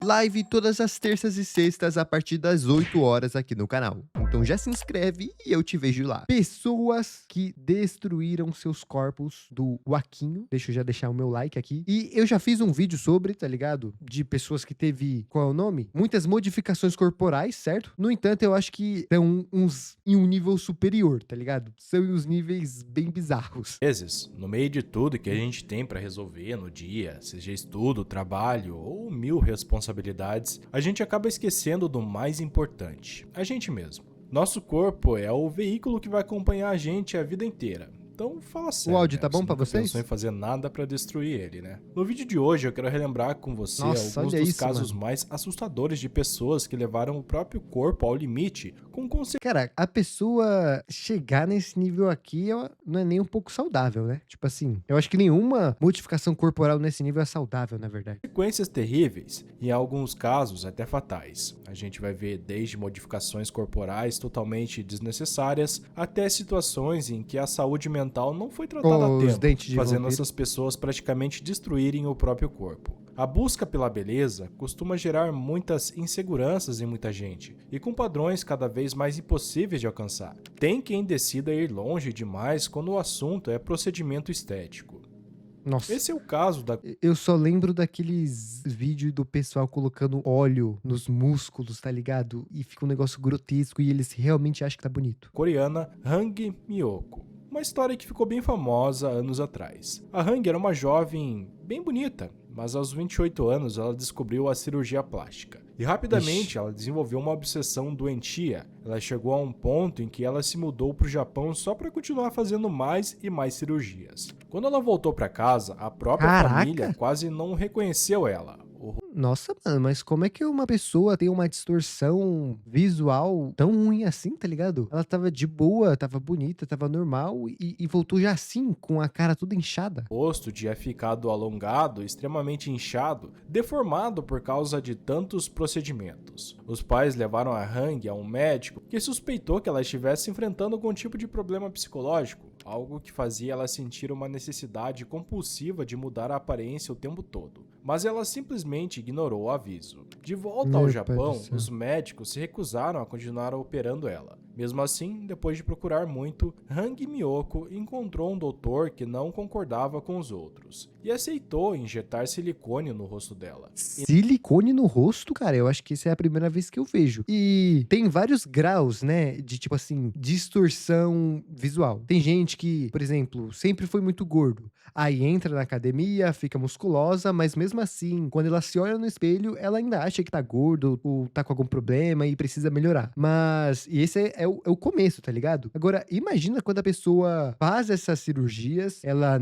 live todas as terças e sextas a partir das 8 horas aqui no canal. Então já se inscreve e eu te vejo lá. Pessoas que destruíram seus corpos do Waquinho. Deixa eu já deixar o meu like aqui. E eu já fiz um vídeo sobre, tá ligado? De pessoas que teve, qual é o nome? Muitas modificações corporais, certo? No entanto, eu acho que são uns em um nível superior, tá ligado? São uns níveis bem bizarros. Vezes, no meio de tudo que a gente tem pra resolver no dia, seja estudo, trabalho ou mil responsabilidades, a gente acaba esquecendo do mais importante, a gente mesmo. Nosso corpo é o veículo que vai acompanhar a gente a vida inteira. Então fala sério, O áudio né? tá bom Você pra nunca vocês? pensou em fazer nada pra destruir ele, né? No vídeo de hoje eu quero relembrar com você Nossa, alguns olha dos isso, casos mano. mais assustadores de pessoas que levaram o próprio corpo ao limite com Cara, a pessoa chegar nesse nível aqui não é nem um pouco saudável, né? Tipo assim, eu acho que nenhuma modificação corporal nesse nível é saudável, na verdade. consequências terríveis e, em alguns casos, até fatais. A gente vai ver desde modificações corporais totalmente desnecessárias até situações em que a saúde mental não foi tratada a Os tempo, dentes de fazendo vampiro. essas pessoas praticamente destruírem o próprio corpo. A busca pela beleza costuma gerar muitas inseguranças em muita gente, e com padrões cada vez mais impossíveis de alcançar. Tem quem decida ir longe demais quando o assunto é procedimento estético. Nossa. Esse é o caso da Eu só lembro daqueles vídeos do pessoal colocando óleo nos músculos, tá ligado? E fica um negócio grotesco e eles realmente acham que tá bonito. coreana Hang Miyoko. Uma história que ficou bem famosa anos atrás. A Hang era uma jovem bem bonita, mas aos 28 anos ela descobriu a cirurgia plástica. E rapidamente Ixi. ela desenvolveu uma obsessão doentia. Ela chegou a um ponto em que ela se mudou para o Japão só para continuar fazendo mais e mais cirurgias. Quando ela voltou para casa, a própria família Caraca! quase não reconheceu ela. Nossa, mano, mas como é que uma pessoa tem uma distorção visual tão ruim assim, tá ligado? Ela tava de boa, tava bonita, tava normal e voltou já assim, com a cara toda inchada. O rosto tinha ficado alongado, extremamente inchado, deformado por causa de tantos procedimentos. Os pais levaram a Hang a um médico que suspeitou que ela estivesse enfrentando algum tipo de problema psicológico, algo que fazia ela sentir uma necessidade compulsiva de mudar a aparência o tempo todo. Mas ela simplesmente ignorou o aviso. De volta ao Meu pai do Japão, céu. os médicos se recusaram a continuar operando ela. Mesmo assim, depois de procurar muito, Hang Miyoko encontrou um doutor que não concordava com os outros e aceitou injetar silicone no rosto dela. Silicone no rosto, cara, eu acho que isso é a primeira vez que eu vejo. E tem vários graus, né, de tipo assim, distorção visual. Tem gente que, por exemplo, sempre foi muito gordo. Aí entra na academia, fica musculosa, mas mesmo assim, quando ela se olha no espelho, ela ainda acha que tá gordo ou tá com algum problema e precisa melhorar. Mas, e esse é o começo, tá ligado? Agora, imagina quando a pessoa faz essas cirurgias, ela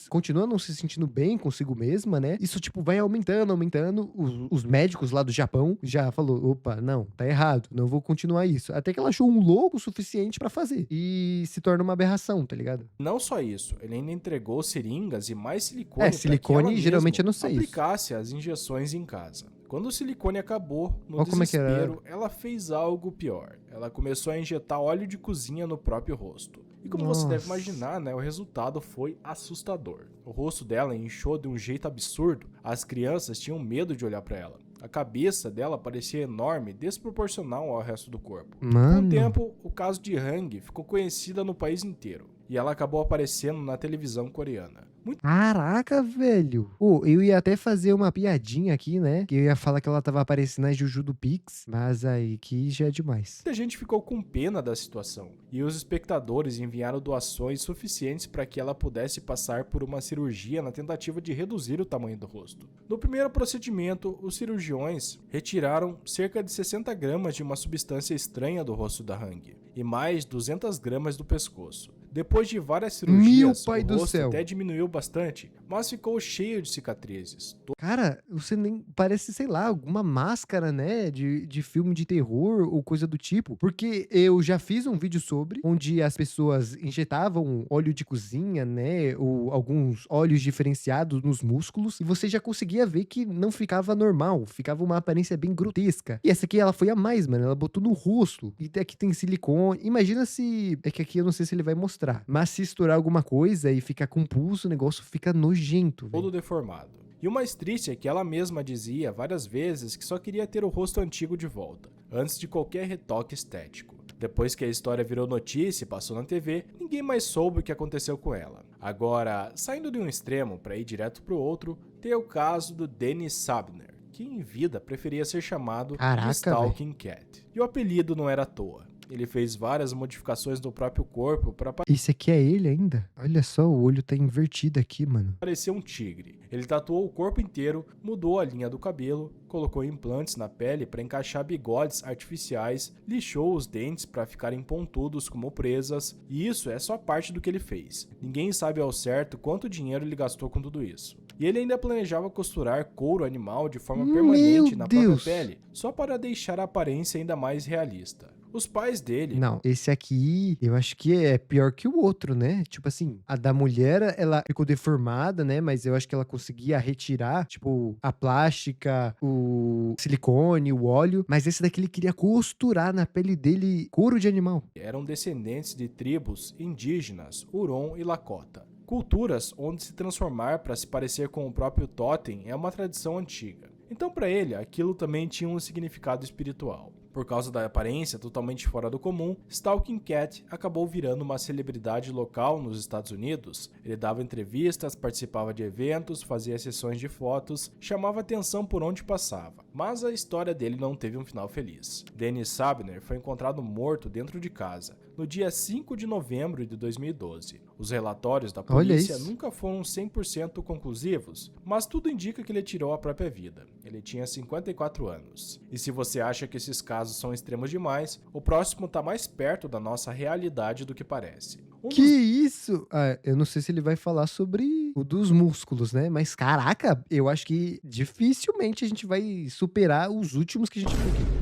continua não se sentindo bem consigo mesma, né? Isso, tipo, vai aumentando, aumentando. Os médicos lá do Japão já falou, opa, não, tá errado, não vou continuar isso. Até que ela achou um louco o suficiente pra fazer. E se torna uma aberração, tá ligado? Não só isso, ele ainda entregou seringas e mais É, silicone para que ela silicone, geralmente mesma eu não sei isso. aplicasse as injeções em casa. Quando o silicone acabou, no Olha como é que era. desespero, ela fez algo pior. Ela começou a injetar óleo de cozinha no próprio rosto. E como você deve Nossa. imaginar, né, o resultado foi assustador. O rosto dela inchou de um jeito absurdo. As crianças tinham medo de olhar para ela. A cabeça dela parecia enorme, desproporcional ao resto do corpo. Com o Mano. tempo, o caso de Hang ficou conhecida no país inteiro. E ela acabou aparecendo na televisão coreana. Caraca, velho. Pô, eu ia até fazer uma piadinha aqui, né? Que eu ia falar que ela tava aparecendo na Juju do Pix, mas aí que já é demais. Muita gente ficou com pena da situação, e os espectadores enviaram doações suficientes para que ela pudesse passar por uma cirurgia na tentativa de reduzir o tamanho do rosto. No primeiro procedimento, os cirurgiões retiraram cerca de 60 gramas de uma substância estranha do rosto da Hang e mais 200 gramas do pescoço. Depois de várias cirurgias, pai o do rosto céu. até diminuiu bastante, mas ficou cheio de cicatrizes. Cara, você nem parece, sei lá, alguma máscara, né? De filme de terror ou coisa do tipo. Porque eu já fiz um vídeo sobre, onde as pessoas injetavam óleo de cozinha, né? Ou alguns óleos diferenciados nos músculos. E você já conseguia ver que não ficava normal. Ficava uma aparência bem grotesca. E essa aqui, ela foi a mais, mano. Ela botou no rosto. E aqui tem silicone. Imagina se. É que aqui eu não sei se ele vai mostrar. mostrar. Mas se estourar alguma coisa e ficar com pulso, o negócio fica nojento, velho. Todo deformado. E o mais triste é que ela mesma dizia várias vezes que só queria ter o rosto antigo de volta, antes de qualquer retoque estético. Depois que a história virou notícia e passou na TV, ninguém mais soube o que aconteceu com ela. Agora, saindo de um extremo para ir direto pro outro, tem o caso do Dennis Sabner, que em vida preferia ser chamado Caraca, de Stalking Cat. E o apelido não era à toa. Ele fez várias modificações no próprio corpo para Esse aqui é ele ainda? Olha só, o olho tá invertido aqui, mano. parecer um tigre. Ele tatuou o corpo inteiro, mudou a linha do cabelo, colocou implantes na pele para encaixar bigodes artificiais, lixou os dentes para ficarem pontudos como presas, e isso é só parte do que ele fez. Ninguém sabe ao certo quanto dinheiro ele gastou com tudo isso. E ele ainda planejava costurar couro animal de forma permanente na própria pele, só para deixar a aparência ainda mais realista. Os pais dele... Não, esse aqui eu acho que é pior que o outro, né? Tipo assim, a da mulher, ela ficou deformada, né? Mas eu acho que ela conseguia retirar, tipo, a plástica, o silicone, o óleo. Mas esse daqui ele queria costurar na pele dele couro de animal. eram descendentes de tribos indígenas Huron e Lakota. Culturas onde se transformar para se parecer com o próprio totem é uma tradição antiga. Então, para ele, aquilo também tinha um significado espiritual. Por causa da aparência totalmente fora do comum, Stalking Cat acabou virando uma celebridade local nos Estados Unidos. Ele dava entrevistas, participava de eventos, fazia sessões de fotos, chamava atenção por onde passava. Mas a história dele não teve um final feliz. Dennis Sabner foi encontrado morto dentro de casa, no dia 5 de novembro de 2012. Os relatórios da polícia nunca foram 100% conclusivos, mas tudo indica que ele tirou a própria vida. Ele tinha 54 anos. E se você acha que esses casos são extremos demais, o próximo tá mais perto da nossa realidade do que parece. Que isso? Ah, eu não sei se ele vai falar sobre o dos músculos, né? Mas caraca, eu acho que dificilmente a gente vai superar os últimos que a gente viu aqui.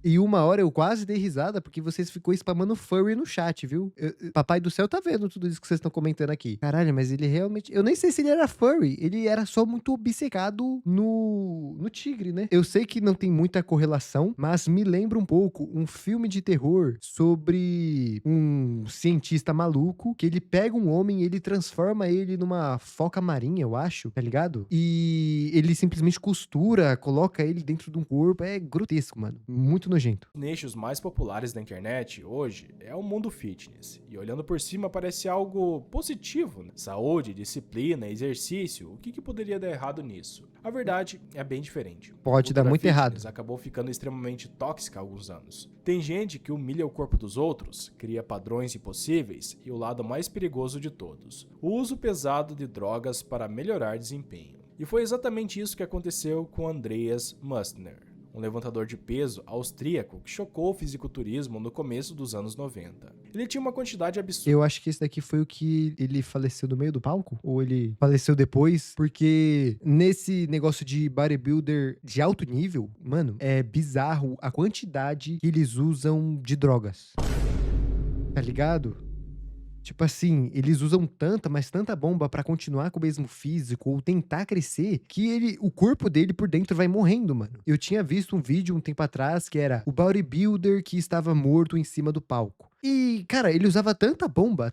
E uma hora eu quase dei risada porque vocês ficou spamando furry no chat, viu? Papai do céu tá vendo tudo isso que vocês estão comentando aqui. Caralho, mas ele realmente... Eu nem sei se ele era furry. Ele era só muito obcecado no tigre, né? Eu sei que não tem muita correlação, mas me lembra um pouco um filme de terror sobre um cientista maluco que ele pega um homem e ele transforma ele numa foca marinha, eu acho, tá ligado? E ele simplesmente costura, coloca ele dentro de um corpo. É grotesco, mano. Muito nojento. Os nichos mais populares da internet hoje é o mundo fitness, e olhando por cima parece algo positivo, né? Saúde, disciplina, exercício, o que poderia dar errado nisso? A verdade é bem diferente. Pode dar muito errado. Acabou ficando extremamente tóxica há alguns anos. Tem gente que humilha o corpo dos outros, cria padrões impossíveis e o lado mais perigoso de todos, o uso pesado de drogas para melhorar desempenho. E foi exatamente isso que aconteceu com Andreas Mustner, um levantador de peso austríaco que chocou o fisiculturismo no começo dos anos 90. Ele tinha uma quantidade absurda. Eu acho que esse daqui foi o que ele faleceu no meio do palco? Ou ele faleceu depois? Porque nesse negócio de bodybuilder de alto nível, mano, é bizarro a quantidade que eles usam de drogas. Tá ligado? Tipo assim, eles usam mas tanta bomba pra continuar com o mesmo físico ou tentar crescer, que o corpo dele por dentro vai morrendo, mano. Eu tinha visto um vídeo um tempo atrás que era o bodybuilder que estava morto em cima do palco. E, cara, ele usava tanta bomba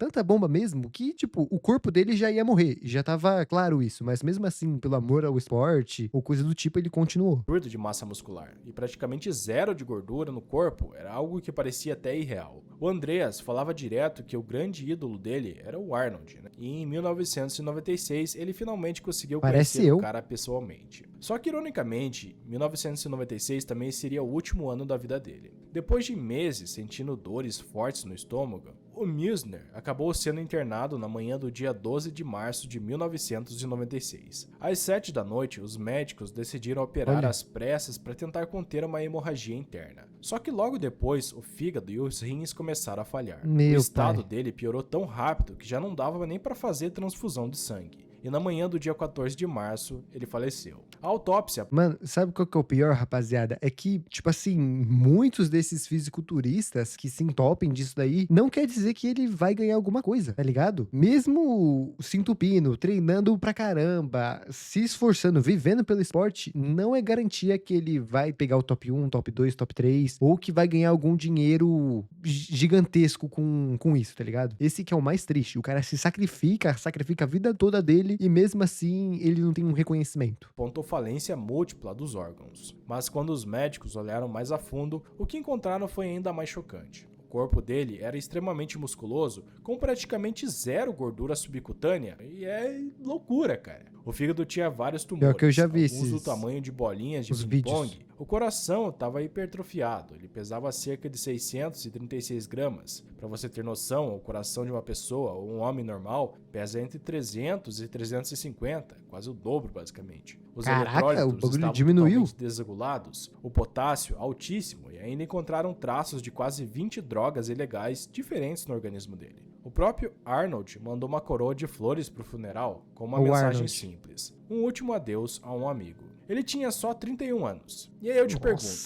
mesmo, que, tipo, o corpo dele já ia morrer. Já tava claro isso, mas mesmo assim, pelo amor ao esporte ou coisa do tipo, ele continuou. Absurdo de massa muscular e praticamente zero de gordura no corpo era algo que parecia até irreal. O Andreas falava direto que o grande ídolo dele era o Arnold, né? E em 1996 ele finalmente conseguiu conhecer o cara pessoalmente. Só que, ironicamente, 1996 também seria o último ano da vida dele. Depois de meses sentindo dores fortes no estômago, o Mustner acabou sendo internado na manhã do dia 12 de março de 1996. Às 7 da noite, os médicos decidiram operar às pressas para tentar conter uma hemorragia interna. Só que logo depois, o fígado e os rins começaram a falhar. O estado dele piorou tão rápido que já não dava nem para fazer transfusão de sangue. e na manhã do dia 14 de março ele faleceu. A autópsia. Mano, sabe qual que é o pior, rapaziada? É que, tipo assim, muitos desses fisiculturistas que se entopem disso daí, não quer dizer que ele vai ganhar alguma coisa, tá ligado? Mesmo se entupindo, treinando pra caramba, se esforçando, vivendo pelo esporte, não é garantia que ele vai pegar o top 1, top 2, top 3, ou que vai ganhar algum dinheiro gigantesco com isso, tá ligado? Esse que é o mais triste. O cara se sacrifica a vida toda dele e mesmo assim ele não tem um reconhecimento. Apontou falência múltipla dos órgãos. Mas quando os médicos olharam mais a fundo, o que encontraram foi ainda mais chocante. O corpo dele era extremamente musculoso, com praticamente zero gordura subcutânea, e é loucura, cara. O fígado tinha vários Pior que eu tumores, já vi alguns do tamanho de bolinhas de os ping-pong. vídeos. O coração estava hipertrofiado, ele pesava cerca de 636 gramas. Para você ter noção, o coração de uma pessoa, ou um homem normal, pesa entre 300 e 350, quase o dobro basicamente. Os Caraca, o eletrólitos bagulho estavam diminuiu. totalmente desregulados, o potássio altíssimo, e ainda encontraram traços de quase 20 drogas ilegais diferentes no organismo dele. O próprio Arnold mandou uma coroa de flores pro funeral com uma O mensagem Arnold. simples: um último adeus a um amigo. Ele tinha só 31 anos. E aí eu te Nossa,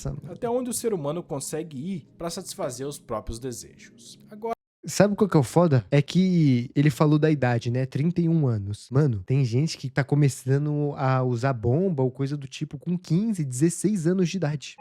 pergunto, mano. até onde o ser humano consegue ir para satisfazer os próprios desejos? Agora, Sabe qual que é o foda? É que ele falou da idade, né? 31 anos. Mano, tem gente que tá começando a usar bomba ou coisa do tipo com 15, 16 anos de idade.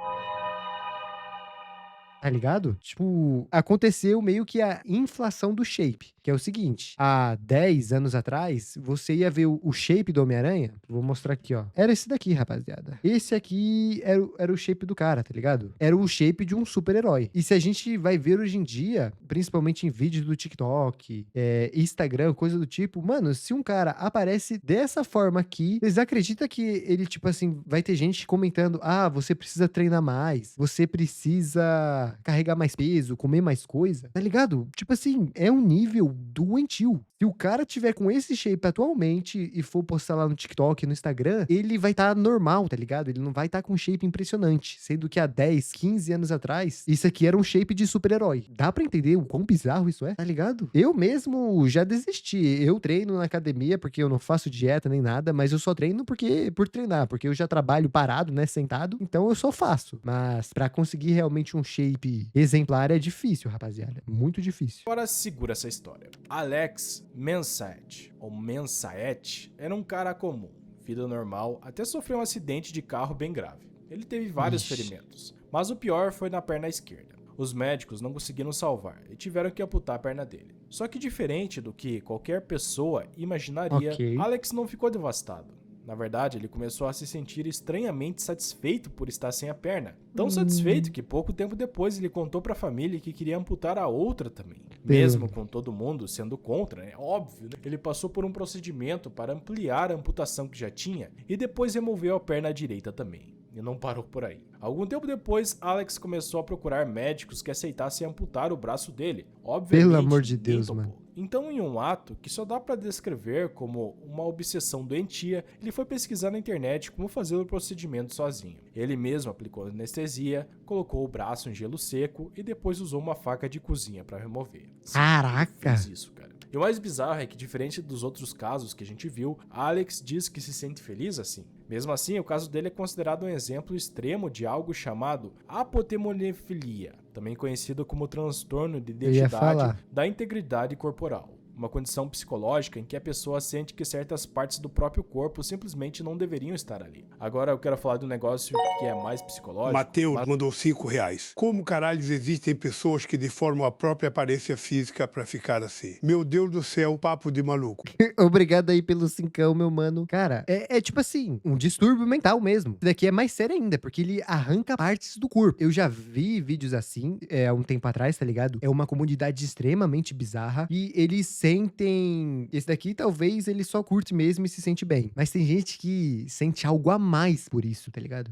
Tá ligado? Tipo, aconteceu meio que a inflação do shape, que é o seguinte: há 10 anos atrás, você ia ver o shape do Homem-Aranha. Vou mostrar aqui, ó. Era esse daqui, rapaziada. Esse aqui era o shape do cara, tá ligado? Era o shape de um super-herói. E se a gente vai ver hoje em dia, principalmente em vídeos do TikTok, Instagram, coisa do tipo, mano, se um cara aparece dessa forma aqui, vocês acreditam que ele, tipo assim, vai ter gente comentando: ah, você precisa treinar mais, você precisa carregar mais peso, comer mais coisa, tá ligado? Tipo assim, é um nível doentio. Se o cara tiver com esse shape atualmente e for postar lá no TikTok, no Instagram, ele vai estar normal, tá ligado? Ele não vai estar com um shape impressionante. Sendo que há 10, 15 anos atrás, isso aqui era um shape de super-herói. Dá pra entender o quão bizarro isso é, tá ligado? Eu mesmo já desisti. Eu treino na academia porque eu não faço dieta nem nada, mas eu só treino por treinar, porque eu já trabalho parado, né, sentado, então eu só faço. Mas pra conseguir realmente um shape exemplar é difícil, rapaziada. Muito difícil. agora segura essa história. Alex Mensaet, ou Mensaet, era um cara comum, vida normal, até sofreu um acidente de carro bem grave. Ele teve vários Ixi. ferimentos, mas o pior foi na perna esquerda. Os médicos não conseguiram salvar e tiveram que amputar a perna dele. Só que diferente do que qualquer pessoa imaginaria, Ok. Alex não ficou devastado. Na verdade, ele começou a se sentir estranhamente satisfeito por estar sem a perna. Tão satisfeito que pouco tempo depois ele contou para a família que queria amputar a outra também. Mesmo com todo mundo sendo contra, é óbvio, né? Ele passou por um procedimento para ampliar a amputação que já tinha e depois removeu a perna direita também. E não parou por aí. Algum tempo depois, Alex começou a procurar médicos que aceitassem amputar o braço dele. Obviamente, Pelo amor de ninguém Deus, topou. mano. Então, em um ato que só dá pra descrever como uma obsessão doentia, ele foi pesquisar na internet como fazer o procedimento sozinho. Ele mesmo aplicou anestesia, colocou o braço em gelo seco e depois usou uma faca de cozinha pra remover. Sim, Caraca! ele fez isso, cara. E o mais bizarro é que, diferente dos outros casos que a gente viu, Alex diz que se sente feliz assim. Mesmo assim, o caso dele é considerado um exemplo extremo de algo chamado apotemonefilia, também conhecido como transtorno de Eu ia identidade falar. da integridade corporal. Uma condição psicológica em que a pessoa sente que certas partes do próprio corpo simplesmente não deveriam estar ali. Agora eu quero falar de um negócio que é mais psicológico. Mateus mas mandou R$ 5. Como caralhos existem pessoas que deformam a própria aparência física pra ficar assim? Meu Deus do céu, papo de maluco. Obrigado aí pelo cincão, meu mano. Cara, é tipo assim, um distúrbio mental mesmo. Isso daqui é mais sério ainda, porque ele arranca partes do corpo. Eu já vi vídeos assim, há um tempo atrás, tá ligado? É uma comunidade extremamente bizarra e eles sentem... Esse daqui, talvez, ele só curte mesmo e se sente bem. Mas tem gente que sente algo a mais por isso, tá ligado?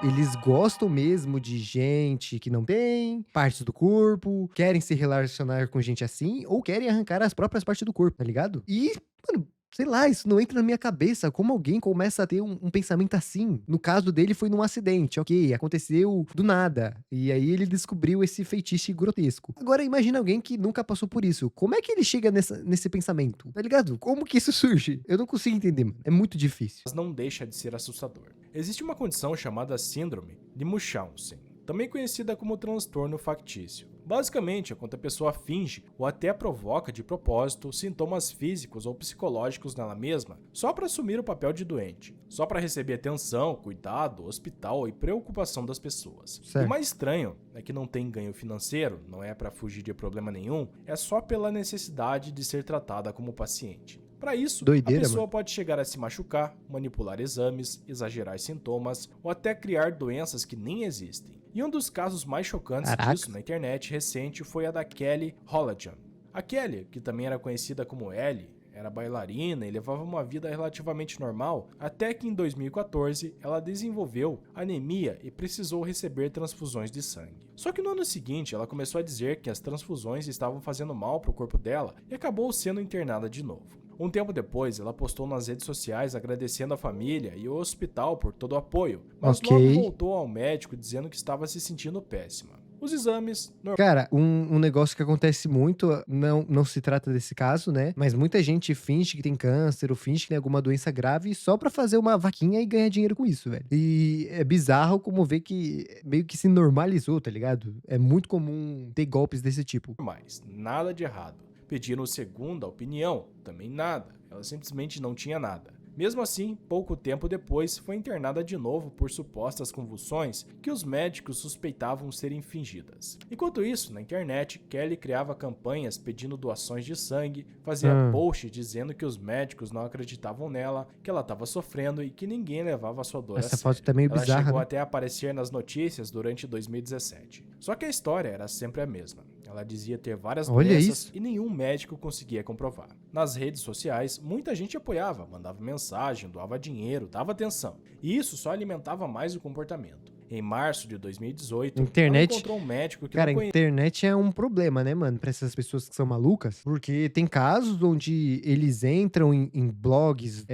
Eles gostam mesmo de gente que não tem partes do corpo, querem se relacionar com gente assim, ou querem arrancar as próprias partes do corpo, tá ligado? E, mano, Sei lá, isso não entra na minha cabeça. Como alguém começa a ter um pensamento assim? No caso dele, foi num acidente, ok, aconteceu do nada. E aí ele descobriu esse feitiço grotesco. Agora imagina alguém que nunca passou por isso. Como é que ele chega nesse pensamento? Tá ligado? Como que isso surge? Eu não consigo entender, mano. É muito difícil. Mas não deixa de ser assustador. Existe uma condição chamada Síndrome de Munchausen, também conhecida como transtorno factício. Basicamente, é quando a pessoa finge ou até provoca de propósito sintomas físicos ou psicológicos nela mesma só para assumir o papel de doente, só para receber atenção, cuidado, hospital e preocupação das pessoas. E o Certo. mais estranho é que não tem ganho financeiro, não é para fugir de problema nenhum, é só pela necessidade de ser tratada como paciente. Para isso, a Doideira, pessoa mano. pode chegar a se machucar, manipular exames, exagerar sintomas ou até criar doenças que nem existem. E um dos casos mais chocantes Caraca. disso na internet recente foi a da Kelly Holland. A Kelly, que também era conhecida como Ellie, era bailarina e levava uma vida relativamente normal, até que em 2014 ela desenvolveu anemia e precisou receber transfusões de sangue. Só que no ano seguinte ela começou a dizer que as transfusões estavam fazendo mal para o corpo dela e acabou sendo internada de novo. Um tempo depois, ela postou nas redes sociais agradecendo a família e o hospital por todo o apoio, mas Ok. logo voltou ao médico dizendo que estava se sentindo péssima. Os exames Cara, um negócio que acontece muito, não se trata desse caso, né? Mas muita gente finge que tem câncer ou finge que tem alguma doença grave só pra fazer uma vaquinha e ganhar dinheiro com isso, velho. E é bizarro como ver que meio que se normalizou, tá ligado? É muito comum ter golpes desse tipo. normais, nada de errado. Pediram segunda opinião, também nada, ela simplesmente não tinha nada. Mesmo assim, pouco tempo depois, foi internada de novo por supostas convulsões que os médicos suspeitavam serem fingidas. Enquanto isso, na internet, Kelly criava campanhas pedindo doações de sangue, fazia posts dizendo que os médicos não acreditavam nela, que ela estava sofrendo e que ninguém levava a sua dor a Essa sério. foto tá meio Ela bizarra, chegou né? até a aparecer nas notícias durante 2017. Só que a história era sempre a mesma. Ela dizia ter várias Olha doenças isso. e nenhum médico conseguia comprovar. Nas redes sociais, muita gente apoiava, mandava mensagem, doava dinheiro, dava atenção. E isso só alimentava mais o comportamento. Em março de 2018, ela Internet. encontrou um médico que Cara, a não conhecia. internet é um problema, né, mano, pra essas pessoas que são malucas, porque tem casos onde eles entram em blogs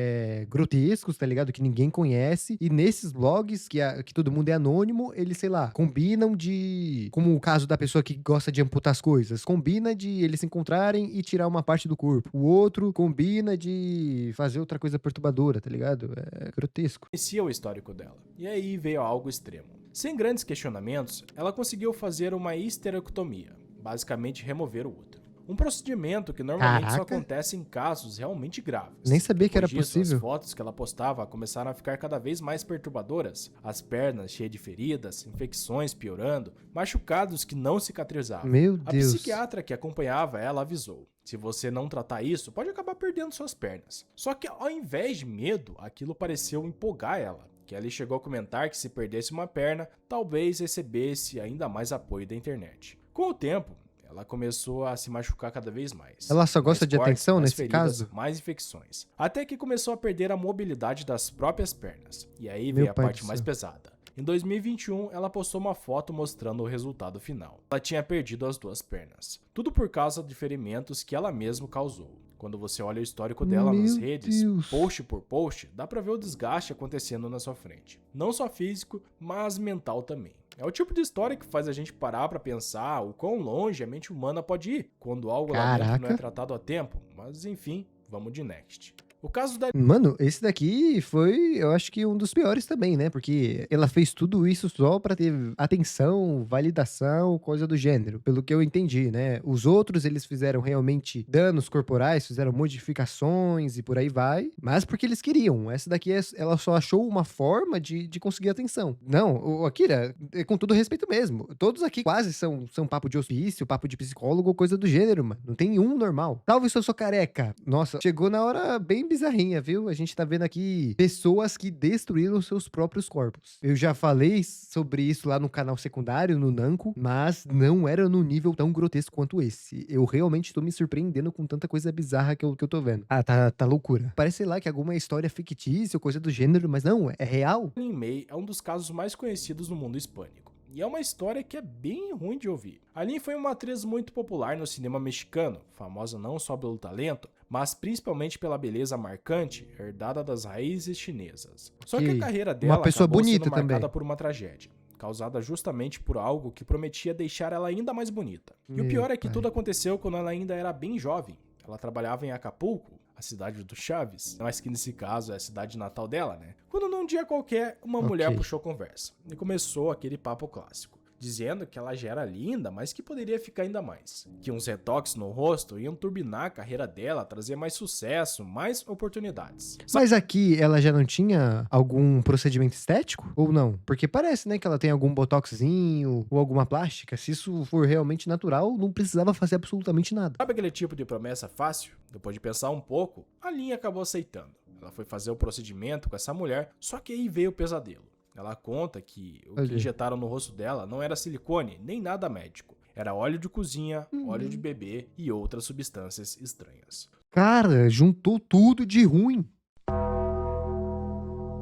grotescos, tá ligado? Que ninguém conhece, e nesses blogs, que todo mundo é anônimo, eles, sei lá, combinam de. Como o caso da pessoa que gosta de amputar as coisas, combina de eles se encontrarem e tirar uma parte do corpo. O outro combina de fazer outra coisa perturbadora, tá ligado? É grotesco. O histórico dela. E aí veio algo extremo. Sem grandes questionamentos, ela conseguiu fazer uma histerectomia, basicamente remover o útero. Um procedimento que normalmente só Caraca. acontece em casos realmente graves. Nem sabia que era Depois disso, possível. as fotos que ela postava começaram a ficar cada vez mais perturbadoras. As pernas cheias de feridas, infecções piorando, machucados que não cicatrizavam. Meu A Deus. psiquiatra que acompanhava ela avisou: se você não tratar isso, pode acabar perdendo suas pernas. Só que ao invés de medo, aquilo pareceu empolgar ela. Kelly chegou a comentar que se perdesse uma perna, talvez recebesse ainda mais apoio da internet. Com o tempo, ela começou a se machucar cada vez mais. Ela só Mais gosta de cortes, atenção mais nesse feridas, caso? mais infecções. Até que começou a perder a mobilidade das próprias pernas. E aí Meu veio a pai parte do mais céu. pesada. Em 2021, ela postou uma foto mostrando o resultado final. Ela tinha perdido as duas pernas. Tudo por causa de ferimentos que ela mesma causou. Quando você olha o histórico dela nas Meu redes, Deus. post por post, dá pra ver o desgaste acontecendo na sua frente. Não só físico, mas mental também. É o tipo de história que faz a gente parar pra pensar o quão longe a mente humana pode ir quando algo lá dentro não é Caraca. tratado a tempo. Mas enfim, vamos de next. O caso da Mano, esse daqui foi, eu acho que um dos piores também, né? Porque ela fez tudo isso só pra ter atenção, validação, coisa do gênero, pelo que eu entendi, né? Os outros, eles fizeram realmente danos corporais, fizeram modificações e por aí vai, mas porque eles queriam. Essa daqui, ela só achou uma forma de conseguir atenção. Não, o Akira, com todo respeito mesmo, todos aqui quase são papo de hospício, papo de psicólogo, coisa do gênero, mano. Não tem um normal. Talvez eu sou careca. Nossa, chegou na hora bem bizarrinha, viu? A gente tá vendo aqui pessoas que destruíram seus próprios corpos. Eu já falei sobre isso lá no canal secundário, no Nanko, mas não era no nível tão grotesco quanto esse. Eu realmente tô me surpreendendo com tanta coisa bizarra que eu tô vendo. Ah, tá loucura. Parece, sei lá, que alguma história fictícia ou coisa do gênero, mas não, é real. Lin May é um dos casos mais conhecidos no mundo hispânico. e é uma história que é bem ruim de ouvir. A Lin foi uma atriz muito popular no cinema mexicano, famosa não só pelo talento, mas principalmente pela beleza marcante herdada das raízes chinesas. Só que a carreira dela pessoa acabou bonita sendo marcada também. por uma tragédia, causada justamente por algo que prometia deixar ela ainda mais bonita. E o pior é que tudo aconteceu quando ela ainda era bem jovem. Ela trabalhava em Acapulco, a cidade do Chaves, mas que nesse caso é a cidade natal dela, né? Quando num dia qualquer, uma mulher puxou conversa e começou aquele papo clássico, dizendo que ela já era linda, mas que poderia ficar ainda mais. Que uns retoques no rosto iam turbinar a carreira dela, trazer mais sucesso, mais oportunidades. Mas aqui ela já não tinha algum procedimento estético? Ou não? Porque parece, né, que ela tem algum botoxinho ou alguma plástica. Se isso for realmente natural, não precisava fazer absolutamente nada. Sabe aquele tipo de promessa fácil? Depois de pensar um pouco, a Lin acabou aceitando. Ela foi fazer o procedimento com essa mulher, só que aí veio o pesadelo. Ela conta que o que injetaram no rosto dela não era silicone, nem nada médico. Era óleo de cozinha, óleo de bebê e outras substâncias estranhas. Cara, juntou tudo de ruim.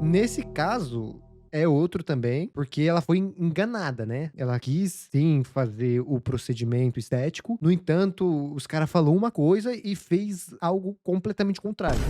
Nesse caso, é outro também, porque ela foi enganada, né? Ela quis, sim, fazer o procedimento estético. No entanto, os caras falaram uma coisa e fez algo completamente contrário.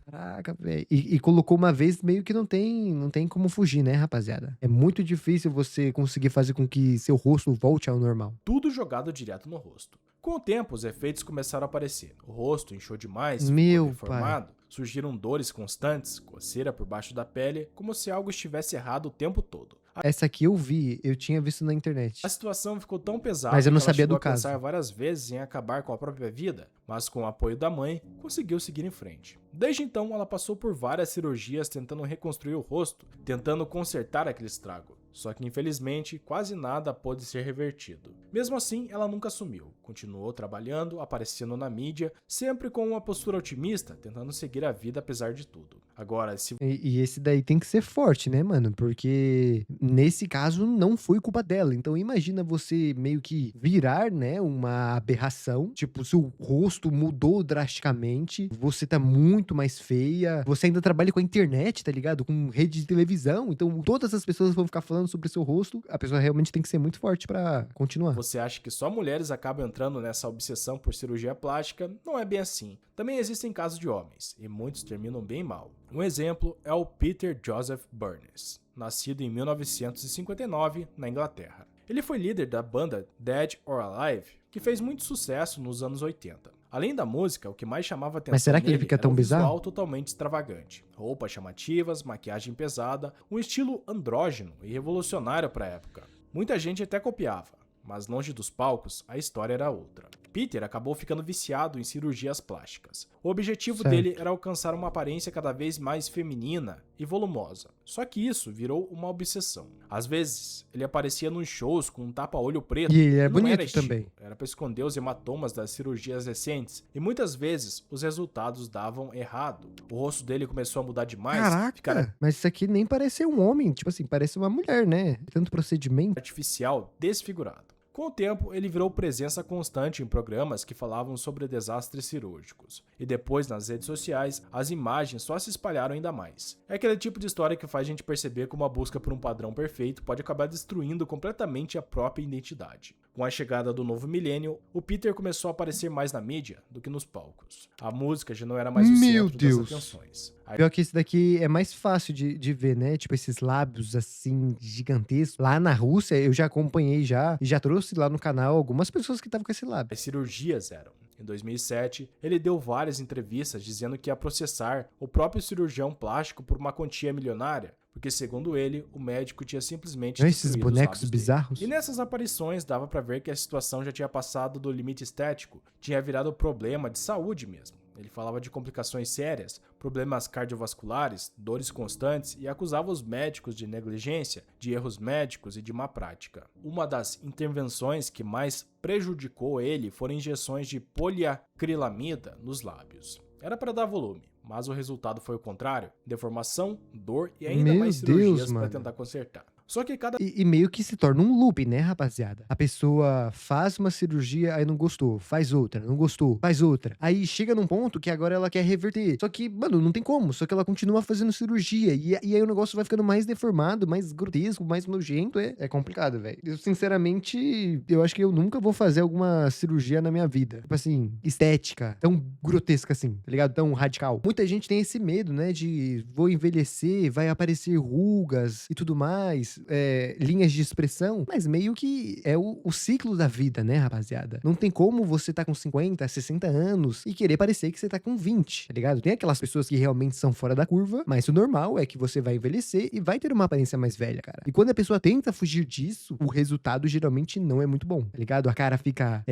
Caraca, velho. E colocou uma vez, meio que não tem como fugir, né, rapaziada? É muito difícil você conseguir fazer com que seu rosto volte ao normal. Tudo jogado direto no rosto. Com o tempo, os efeitos começaram a aparecer. O rosto inchou demais, Meu ficou deformado, surgiram dores constantes, coceira por baixo da pele, como se algo estivesse errado o tempo todo. Essa aqui eu vi, eu tinha visto na internet. A situação ficou tão pesada Mas eu não que ela sabia chegou do a pensar caso. várias vezes em acabar com a própria vida, mas com o apoio da mãe, conseguiu seguir em frente. Desde então, ela passou por várias cirurgias tentando reconstruir o rosto, tentando consertar aquele estrago. Só que, infelizmente, quase nada pôde ser revertido. Mesmo assim, ela nunca sumiu. Continuou trabalhando, aparecendo na mídia, sempre com uma postura otimista, tentando seguir a vida apesar de tudo. Agora, se E esse daí tem que ser forte, né, mano? Porque nesse caso não foi culpa dela. Então imagina você meio que virar, né, uma aberração. Tipo, seu rosto mudou drasticamente, você tá muito mais feia, você ainda trabalha com a internet, tá ligado? Com rede de televisão. Então todas as pessoas vão ficar falando sobre seu rosto. A pessoa realmente tem que ser muito forte pra continuar. você acha que só mulheres acabam entrando nessa obsessão por cirurgia plástica, não é bem assim. Também existem casos de homens, e muitos terminam bem mal. Um exemplo é o Peter Joseph Burns, nascido em 1959 na Inglaterra. Ele foi líder da banda Dead or Alive, que fez muito sucesso nos anos 80. Além da música, o que mais chamava atenção Mas será que ele nele fica era tão um visual bizarro? totalmente extravagante. Roupas chamativas, maquiagem pesada, um estilo andrógeno e revolucionário para a época. Muita gente até copiava, mas longe dos palcos, a história era outra. Peter acabou ficando viciado em cirurgias plásticas. O objetivo Certo. dele era alcançar uma aparência cada vez mais feminina e volumosa. Só que isso virou uma obsessão. Às vezes, ele aparecia nos shows com um tapa-olho preto. E ele é não bonito era estilo, também. era para esconder os hematomas das cirurgias recentes. E muitas vezes, os resultados davam errado. O rosto dele começou a mudar demais, Caraca, ficar mas isso aqui nem parece um homem. Tipo assim, parece uma mulher, né? Tanto procedimento. artificial, desfigurado. Com o tempo, ele virou presença constante em programas que falavam sobre desastres cirúrgicos. E depois, nas redes sociais, as imagens só se espalharam ainda mais. É aquele tipo de história que faz a gente perceber como a busca por um padrão perfeito pode acabar destruindo completamente a própria identidade. Com a chegada do novo milênio, o Peter começou a aparecer mais na mídia do que nos palcos. A música já não era mais o Meu centro Deus. das atenções. Pior que esse daqui é mais fácil de ver, né? Tipo, esses lábios assim, gigantescos. Lá na Rússia, eu já acompanhei já. E já trouxe lá no canal algumas pessoas que estavam com esse lábio. As cirurgias eram. Em 2007, ele deu várias entrevistas dizendo que ia processar o próprio cirurgião plástico por uma quantia milionária, porque segundo ele, o médico tinha simplesmente Não é esses destruído os bonecos lábios dele. bizarros? E nessas aparições dava pra ver que a situação já tinha passado do limite estético, tinha virado problema de saúde mesmo. Ele falava de complicações sérias, problemas cardiovasculares, dores constantes e acusava os médicos de negligência, de erros médicos e de má prática. Uma das intervenções que mais prejudicou ele foram injeções de poliacrilamida nos lábios. Era para dar volume, mas o resultado foi o contrário: deformação, dor e ainda Meu mais Deus, cirurgias para mano. tentar consertar. Só que cada E meio que se torna um loop, né, rapaziada? A pessoa faz uma cirurgia, aí não gostou, faz outra, não gostou, faz outra. Aí chega num ponto que agora ela quer reverter. Só que, mano, não tem como. Só que ela continua fazendo cirurgia. E aí o negócio vai ficando mais deformado, mais grotesco, mais nojento. É complicado, velho. Eu, sinceramente, eu acho que eu nunca vou fazer alguma cirurgia na minha vida. Tipo assim, estética, tão grotesca assim, tá ligado? Tão radical. Muita gente tem esse medo, né, de vou envelhecer, vai aparecer rugas e tudo mais, linhas de expressão, mas meio que é o ciclo da vida, né, rapaziada? Não tem como você tá com 50, 60 anos e querer parecer que você tá com 20, tá ligado? Tem aquelas pessoas que realmente são fora da curva, mas o normal é que você vai envelhecer e vai ter uma aparência mais velha, cara. E quando a pessoa tenta fugir disso, o resultado geralmente não é muito bom, tá ligado? A cara fica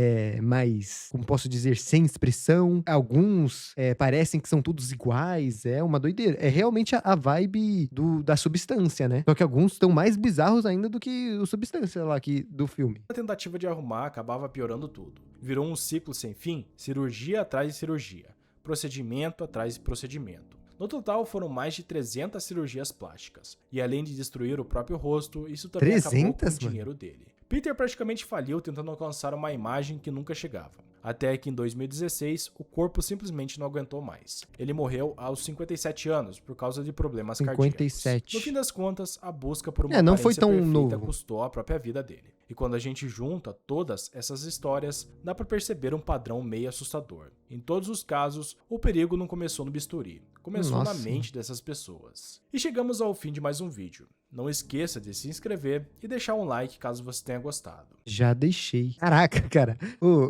mais, como posso dizer, sem expressão. Alguns parecem que são todos iguais, é uma doideira. É realmente a vibe da substância, né? Só que alguns estão mais bizarros ainda do que o substância lá do filme. tentativa de arrumar acabava piorando tudo. Virou um ciclo sem fim, cirurgia atrás de cirurgia, procedimento atrás de procedimento. No total, foram mais de 300 cirurgias plásticas. E além de destruir o próprio rosto, isso também acabou com o 300, mano? dinheiro dele. Peter praticamente faliu tentando alcançar uma imagem que nunca chegava. Até que em 2016, o corpo simplesmente não aguentou mais. Ele morreu aos 57 anos por causa de problemas cardíacos. 57. No fim das contas, a busca por uma Não foi aparência tão perfeita novo. custou a própria vida dele. E quando a gente junta todas essas histórias, dá pra perceber um padrão meio assustador. Em todos os casos, o perigo não começou no bisturi, começou na Nossa. mente dessas pessoas. E chegamos ao fim de mais um vídeo. Não esqueça de se inscrever e deixar um like caso você tenha gostado. Já deixei. Caraca, cara.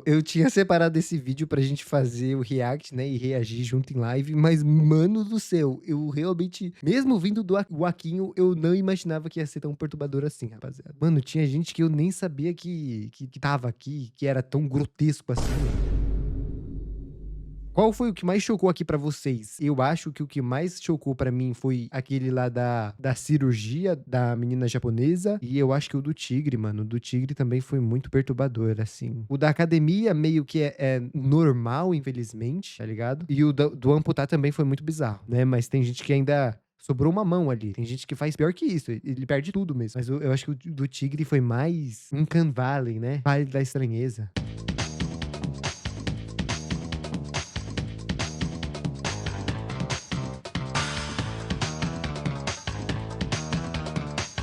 Eu tinha separado esse vídeo pra gente fazer o react, né? E reagir junto em live, mas, mano do céu, eu realmente, mesmo vindo do Joaquinho, eu não imaginava que ia ser tão perturbador assim, rapaziada. Mano, tinha gente que eu nem sabia que tava aqui, que era tão grotesco assim. Qual foi o que mais chocou aqui pra vocês? Eu acho que o que mais chocou pra mim foi aquele lá da cirurgia da menina japonesa. E eu acho que o do tigre, mano. O do tigre também foi muito perturbador, assim. O da academia meio que é normal, infelizmente, tá ligado? E o do amputar também foi muito bizarro, né? Mas tem gente que ainda sobrou uma mão ali. Tem gente que faz pior que isso. Ele perde tudo mesmo. Mas eu acho que o do tigre foi mais Uncanny Valley, né? Vale da Estranheza.